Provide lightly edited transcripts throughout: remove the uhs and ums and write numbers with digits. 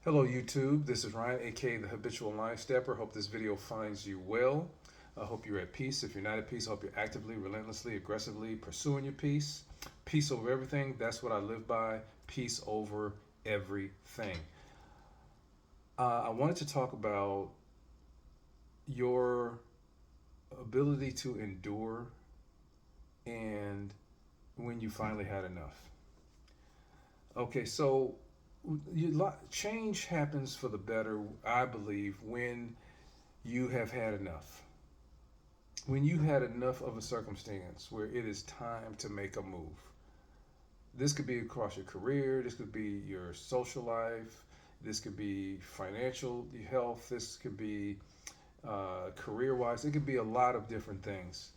Hello YouTube, this is Ryan, aka the Habitual Line Stepper. Hope this video finds you well. I hope you're at peace. If you're not at peace, I hope you're actively, relentlessly, aggressively pursuing your peace. Peace over everything, that's what I live by. Peace over everything. I wanted to talk about your ability to endure and when you finally had enough. Okay, so change happens for the better, I believe, when you have had enough. When you had enough of a circumstance where it is time to make a move. This could be across your career, this could be your social life, this could be financial health, this could be career wise. It could be a lot of different things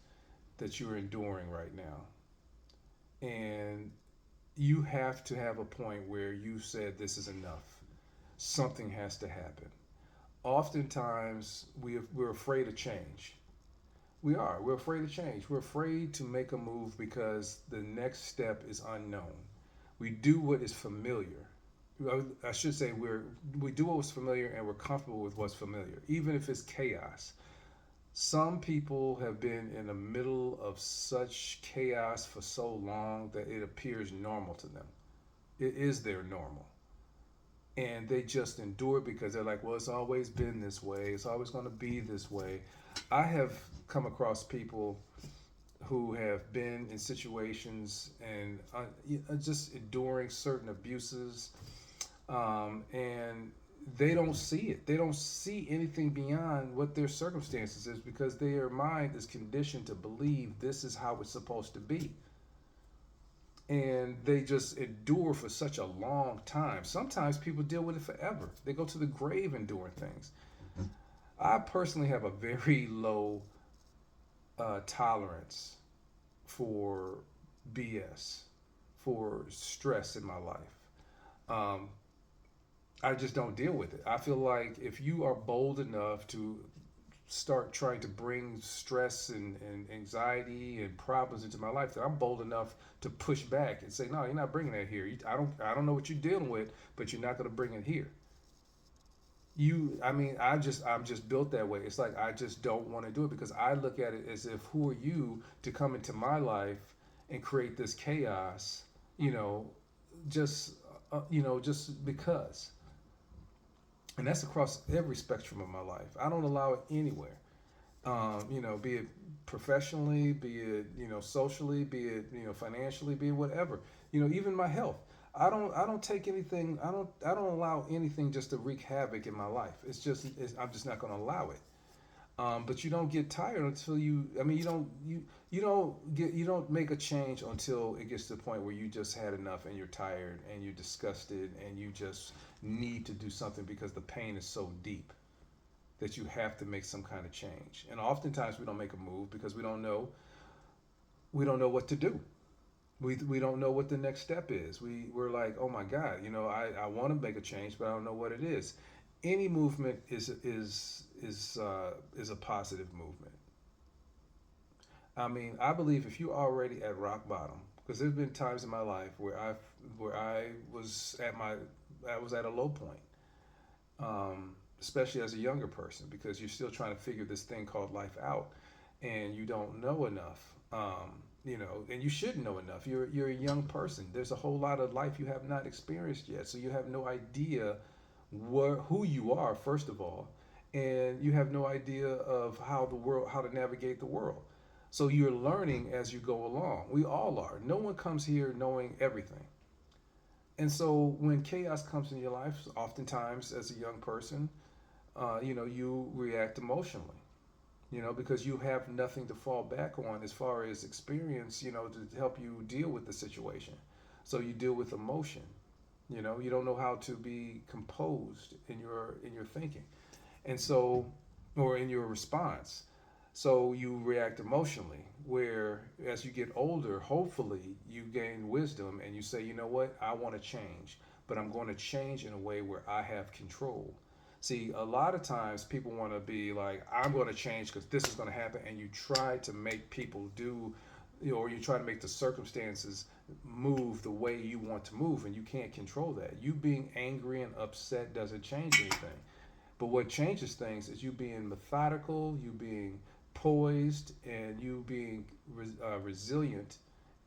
that you're enduring right now. And you have to have a point where you said, this is enough. Something has to happen. Oftentimes, we're afraid of change. We are. We're afraid of change. We're afraid to make a move because the next step is unknown. We do what is familiar. I should say we do what's familiar and we're comfortable with what's familiar, even if it's chaos. Some people have been in the middle of such chaos for so long that it appears normal to them. It is their normal. And they just endure it because they're like, well, it's always been this way. It's always going to be this way. I have come across people who have been in situations and just enduring certain abuses, and they don't see it. They don't see anything beyond what their circumstances is because their mind is conditioned to believe this is how it's supposed to be. And they just endure for such a long time. Sometimes people deal with it forever. They go to the grave enduring things. I personally have a very low tolerance for BS, for stress in my life. Um, I just don't deal with it. I feel like if you are bold enough to start trying to bring stress and anxiety and problems into my life, that I'm bold enough to push back and say, no, you're not bringing that here. I don't know what you're dealing with, but you're not going to bring it here. I'm just built that way. It's like I just don't want to do it because I look at it as if, who are you to come into my life and create this chaos, you know, just just because. And that's across every spectrum of my life. I don't allow it anywhere. Be it professionally, be it socially, be it financially, be it whatever. Even my health. I don't take anything. I don't allow anything just to wreak havoc in my life. I'm just not going to allow it. But you don't get tired until you. I mean, you don't make a change until it gets to the point where you just had enough and you're tired and you're disgusted and you just need to do something because the pain is so deep that you have to make some kind of change. And oftentimes we don't make a move because we don't know what to do. We don't know what the next step is. We're like, oh my God, I want to make a change, but I don't know what it is. Any movement is a positive movement. I mean, I believe if you're already at rock bottom, because there's been times in my life where I was at a low point, especially as a younger person, because you're still trying to figure this thing called life out, and you don't know enough. And you should know enough. You're a young person. There's a whole lot of life you have not experienced yet, so you have no idea who you are first of all, and you have no idea of how to navigate the world. So you're learning as you go along. We all are. No one comes here knowing everything. And so when chaos comes in your life, oftentimes as a young person, you react emotionally, because you have nothing to fall back on as far as experience, to help you deal with the situation. So you deal with emotion. You don't know how to be composed in your thinking, and so, or in your response. So you react emotionally. Where as you get older, hopefully you gain wisdom and you say, you know what, I want to change, but I'm going to change in a way where I have control. See, a lot of times people want to be like, I'm going to change because this is going to happen, and you try to make people do, or you try to make the circumstances move the way you want to move, and you can't control that. You being angry and upset doesn't change anything. But what changes things is you being methodical, you being poised, and you being resilient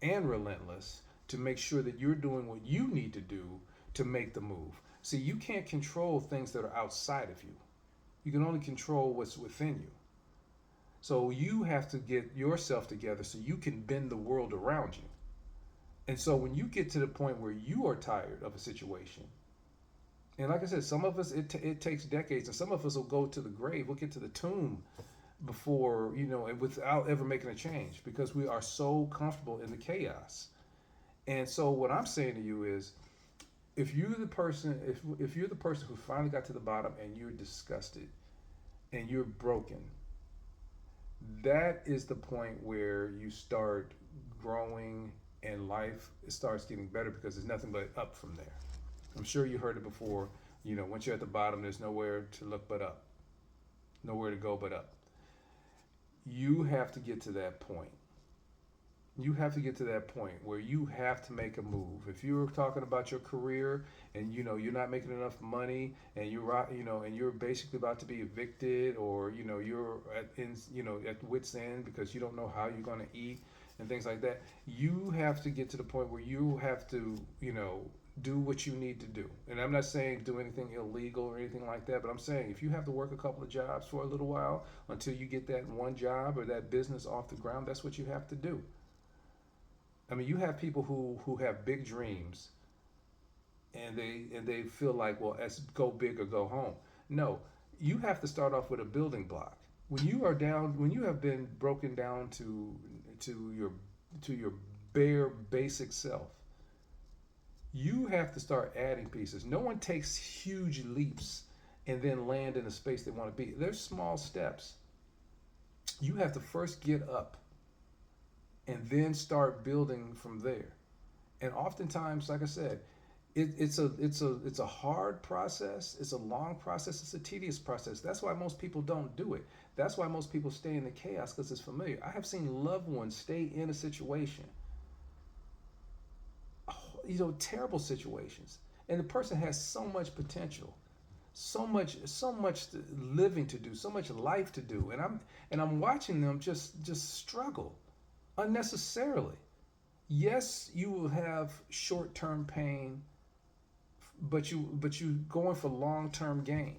and relentless to make sure that you're doing what you need to do to make the move. See, you can't control things that are outside of you. You can only control what's within you. So you have to get yourself together so you can bend the world around you. And so when you get to the point where you are tired of a situation, and like I said, some of us it takes decades, and some of us will go to the grave. We'll get to the tomb before and without ever making a change because we are so comfortable in the chaos. And so what I'm saying to you is, if you're the person who finally got to the bottom and you're disgusted and you're broken, that is the point where you start growing and life starts getting better because there's nothing but up from there. I'm sure you heard it before. Once you're at the bottom, there's nowhere to look but up, nowhere to go but up. You have to get to that point. You have to get to that point where you have to make a move. If you're talking about your career and you're not making enough money and you're basically about to be evicted, or you're at wit's end because you don't know how you're going to eat and things like that, you have to get to the point where you have to do what you need to do. And I'm not saying do anything illegal or anything like that, but I'm saying if you have to work a couple of jobs for a little while until you get that one job or that business off the ground, that's what you have to do. I mean, you have people who have big dreams, and they feel like, well, let's go big or go home. No, you have to start off with a building block. When you have been broken down to your bare basic self, you have to start adding pieces. No one takes huge leaps and then land in the space they want to be. There's small steps. You have to first get up and then start building from there. And oftentimes, like I said, it's a hard process. It's a long process. It's a tedious process. That's why most people don't do it. That's why most people stay in the chaos because it's familiar. I have seen loved ones stay in a situation, terrible situations, and the person has so much potential, so much living to do, so much life to do, and I'm watching them just struggle unnecessarily. Yes, you will have short-term pain, but you going for long-term gain.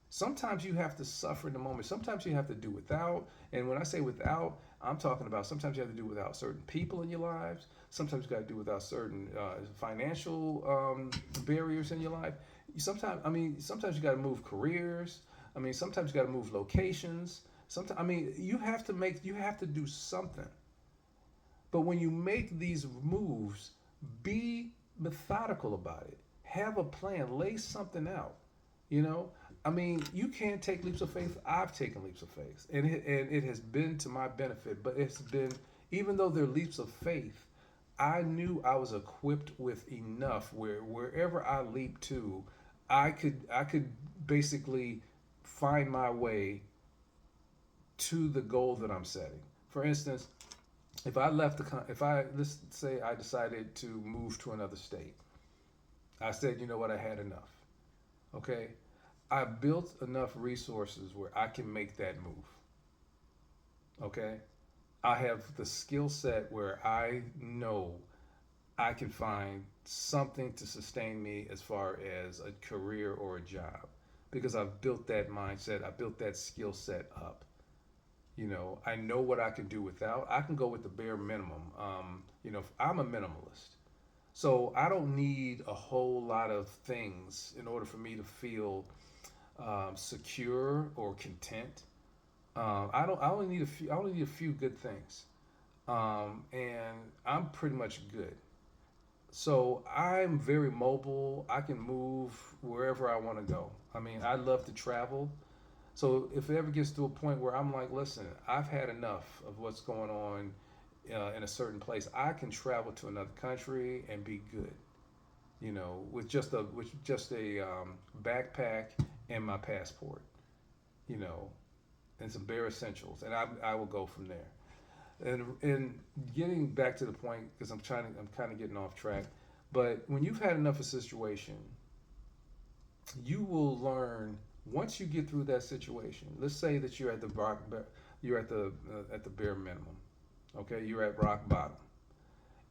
Sometimes you have to suffer in the moment. Sometimes you have to do without. And when I say without, I'm talking about sometimes you have to do without certain people in your lives. Sometimes you got to do without certain financial barriers in your life. Sometimes you got to move careers. Sometimes you got to move locations. Sometimes, you have to do something. But when you make these moves, be methodical about it. Have a plan. Lay something out. You can't take leaps of faith. I've taken leaps of faith, and it has been to my benefit. But it's been, even though they're leaps of faith, I knew I was equipped with enough where wherever I leap to, I could basically find my way to the goal that I'm setting. For instance, if I let's say I decided to move to another state, I said, you know what, I had enough. Okay, I built enough resources where I can make that move. Okay, I have the skill set where I know I can find something to sustain me as far as a career or a job because I've built that mindset, I built that skill set up. I know what I can do without. I can go with the bare minimum. I'm a minimalist. So I don't need a whole lot of things in order for me to feel secure or content. I don't. I only need a few. I only need a few good things, and I'm pretty much good. So I'm very mobile. I can move wherever I want to go. I love to travel. So if it ever gets to a point where I'm like, listen, I've had enough of what's going on in a certain place, I can travel to another country and be good. With just a backpack and my passport. You know, and some bare essentials, and I will go from there. And getting back to the point, because I'm kind of getting off track. But when you've had enough of a situation, you will learn once you get through that situation. Let's say that you're at the bare minimum. Okay, you're at rock bottom,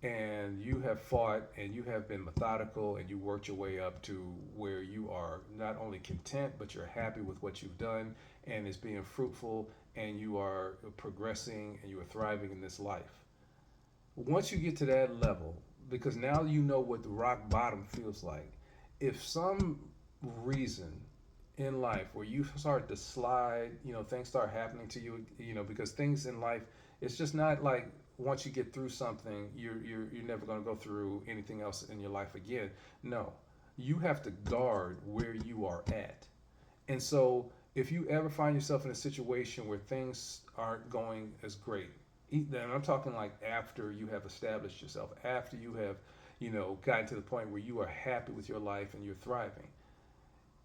and you have fought and you have been methodical and you worked your way up to where you are not only content but you're happy with what you've done and it's being fruitful and you are progressing and you are thriving in this life. Once you get to that level, because now you know what the rock bottom feels like, if some reason in life where you start to slide, things start happening to you, because things in life, it's just not like once you get through something, you're never going to go through anything else in your life again. No, you have to guard where you are at. And so if you ever find yourself in a situation where things aren't going as great, then I'm talking like after you have established yourself, after you have, gotten to the point where you are happy with your life and you're thriving.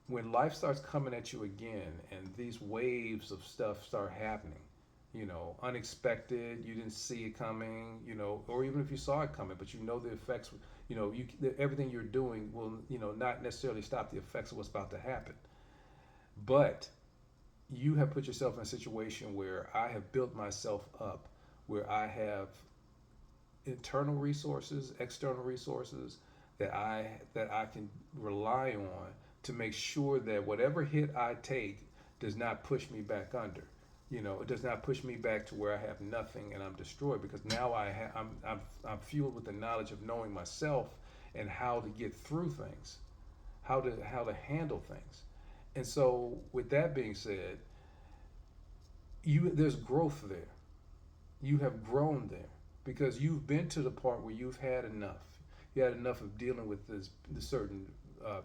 When life starts coming at you again and these waves of stuff start happening, unexpected, you didn't see it coming, or even if you saw it coming, but you know the effects, everything you're doing will, not necessarily stop the effects of what's about to happen. But you have put yourself in a situation where I have built myself up, where I have internal resources, external resources that I can rely on to make sure that whatever hit I take does not push me back under. It does not push me back to where I have nothing and I'm destroyed because now I'm fueled with the knowledge of knowing myself and how to get through things, how to handle things. And so, with that being said, there's growth there. You have grown there because you've been to the part where you've had enough. You had enough of dealing with the certain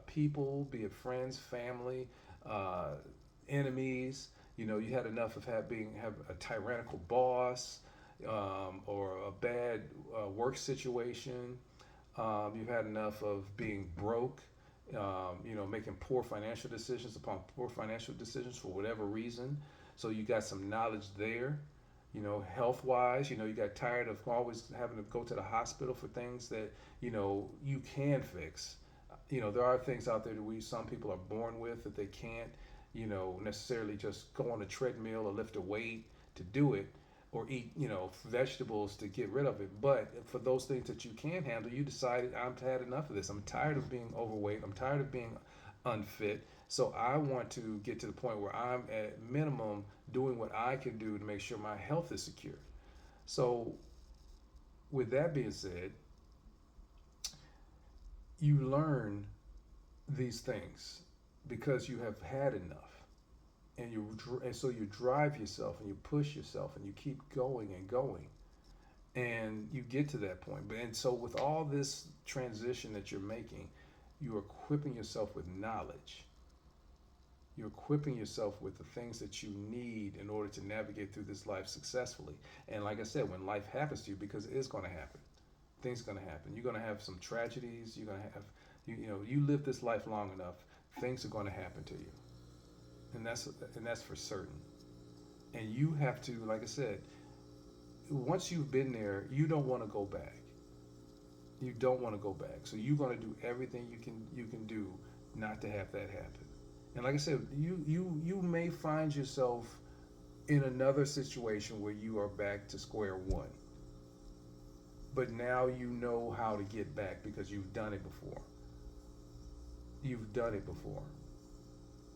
people, be it friends, family, uh, enemies. You had enough of have a tyrannical boss or a bad work situation. You've had enough of being broke. Making poor financial decisions upon poor financial decisions for whatever reason. So you got some knowledge there. Health wise, you got tired of always having to go to the hospital for things that you can fix. There are things out there that some people are born with that they can't, necessarily just go on a treadmill or lift a weight to do it or eat, vegetables to get rid of it. But for those things that you can handle, you decided I've had enough of this. I'm tired of being overweight. I'm tired of being unfit. So I want to get to the point where I'm at minimum doing what I can do to make sure my health is secure. So with that being said, you learn these things because you have had enough, and so you drive yourself and you push yourself and you keep going and going, and you get to that point. And so with all this transition that you're making, you're equipping yourself with knowledge. You're equipping yourself with the things that you need in order to navigate through this life successfully. And like I said, when life happens to you, because it is going to happen, things are going to happen. You're going to have some tragedies. You're going to have, you live this life long enough, things are going to happen to you, and that's for certain. And you have to, like I said, once you've been there, you don't want to go back. You don't want to go back. So you're going to do everything you can do not to have that happen. And like I said, you may find yourself in another situation where you are back to square one. But now you know how to get back because you've done it before. You've done it before.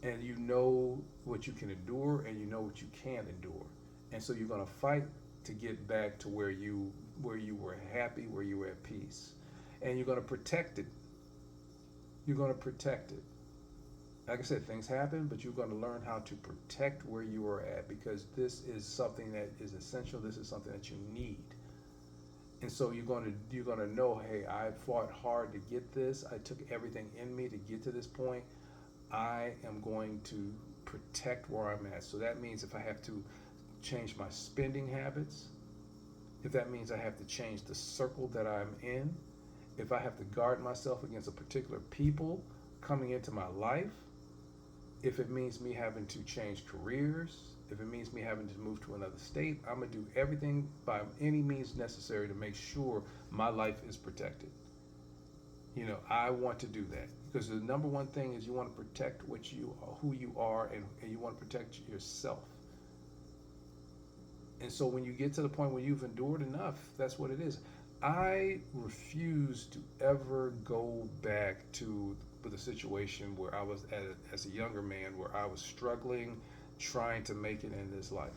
And you know what you can endure and you know what you can't endure. And so you're going to fight to get back to where you were happy, where you were at peace. And you're going to protect it. You're going to protect it. Like I said, things happen, but you're going to learn how to protect where you are at because this is something that is essential. This is something that you need. And so you're going to know, hey, I fought hard to get this. I took everything in me to get to this point. I am going to protect where I'm at. So that means if I have to change my spending habits, if that means I have to change the circle that I'm in, if I have to guard myself against a particular people coming into my life, if it means me having to change careers, If it means me having to move to another state, I'm going to do everything by any means necessary to make sure my life is protected. I want to do that because the number one thing is you want to protect who you are, and you want to protect yourself. And so when you get to the point where you've endured enough, that's what it is. I refuse to ever go back to the situation where I was as a younger man, where I was struggling, trying to make it in this life.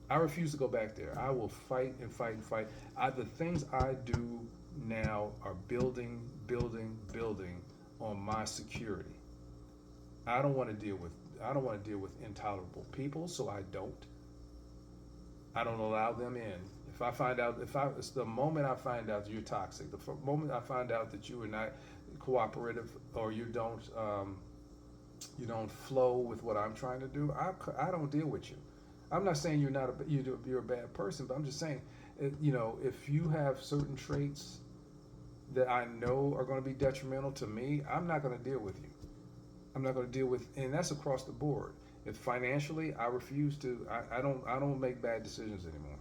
I refuse to go back there. I will fight and fight and fight. The things I do now are building, building, building on my security. I don't want to deal with I don't want to deal with intolerable people, so I don't. I don't allow them in. If I find out, it's the moment I find out that you're toxic, the moment I find out that you are not cooperative, or you don't flow with what I'm trying to do, I don't deal with you. I'm not saying you're a bad person, but I'm just saying, if you have certain traits that I know are going to be detrimental to me, I'm not going to deal with you. I'm not going to deal with, and that's across the board. If financially, I refuse to. I don't make bad decisions anymore.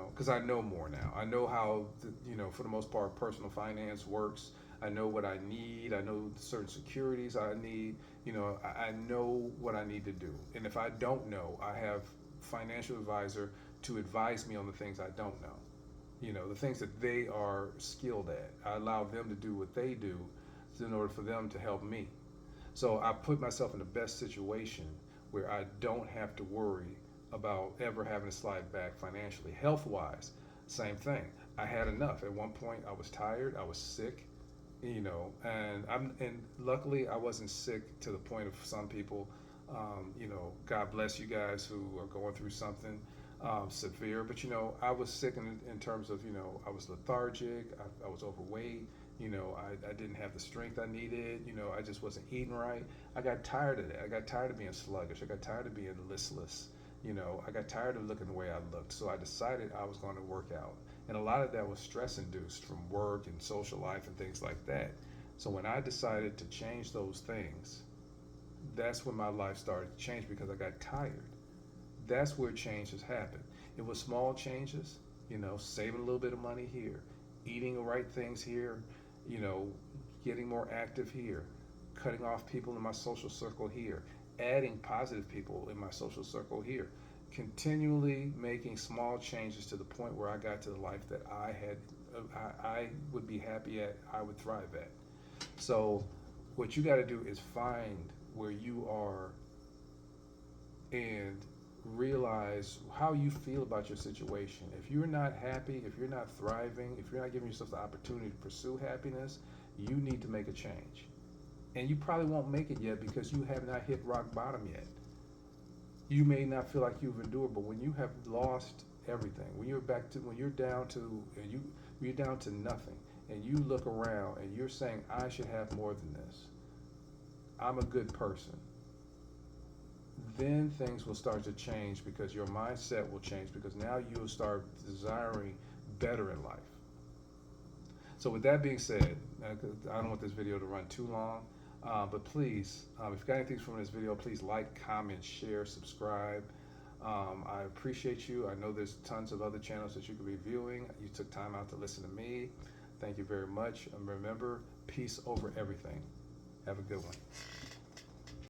Because I know more now. I know how, for the most part, personal finance works. I know what I need. I know certain securities I need. I know what I need to do. And if I don't know, I have financial advisor to advise me on the things I don't know. The things that they are skilled at. I allow them to do what they do in order for them to help me. So I put myself in the best situation where I don't have to worry about ever having to slide back financially. Health wise, same thing. I had enough. At one point, I was tired. I was sick. And luckily I wasn't sick to the point of some people. God bless you guys who are going through something severe. But I was sick in terms of I was lethargic. I was overweight. I didn't have the strength I needed. I just wasn't eating right. I got tired of that. I got tired of being sluggish. I got tired of being listless. I got tired of looking the way I looked. So I decided I was going to work out. And a lot of that was stress induced from work and social life and things like that. So when I decided to change those things, that's when my life started to change, because I got tired. That's where change has happened. It was small changes, saving a little bit of money here, eating the right things here, you know, getting more active here, cutting off people in my social circle here, adding positive people in my social circle here, continually making small changes to the point where I got to the life that I would be happy at, I would thrive at. So what you got to do is find where you are and realize how you feel about your situation. If you're not happy, if you're not thriving, if you're not giving yourself the opportunity to pursue happiness, you need to make a change. And you probably won't make it yet because you have not hit rock bottom yet. You may not feel like you've endured, but when you have lost everything, when you're down to you're down to nothing, and you look around and you're saying, I should have more than this, I'm a good person, then things will start to change, because your mindset will change, because now you'll start desiring better in life. So with that being said, I don't want this video to run too long, but please, if you got anything from this video, please like, comment, share, subscribe. I appreciate you. I know there's tons of other channels that you could be viewing. You took time out to listen to me. Thank you very much. And remember, peace over everything. Have a good one.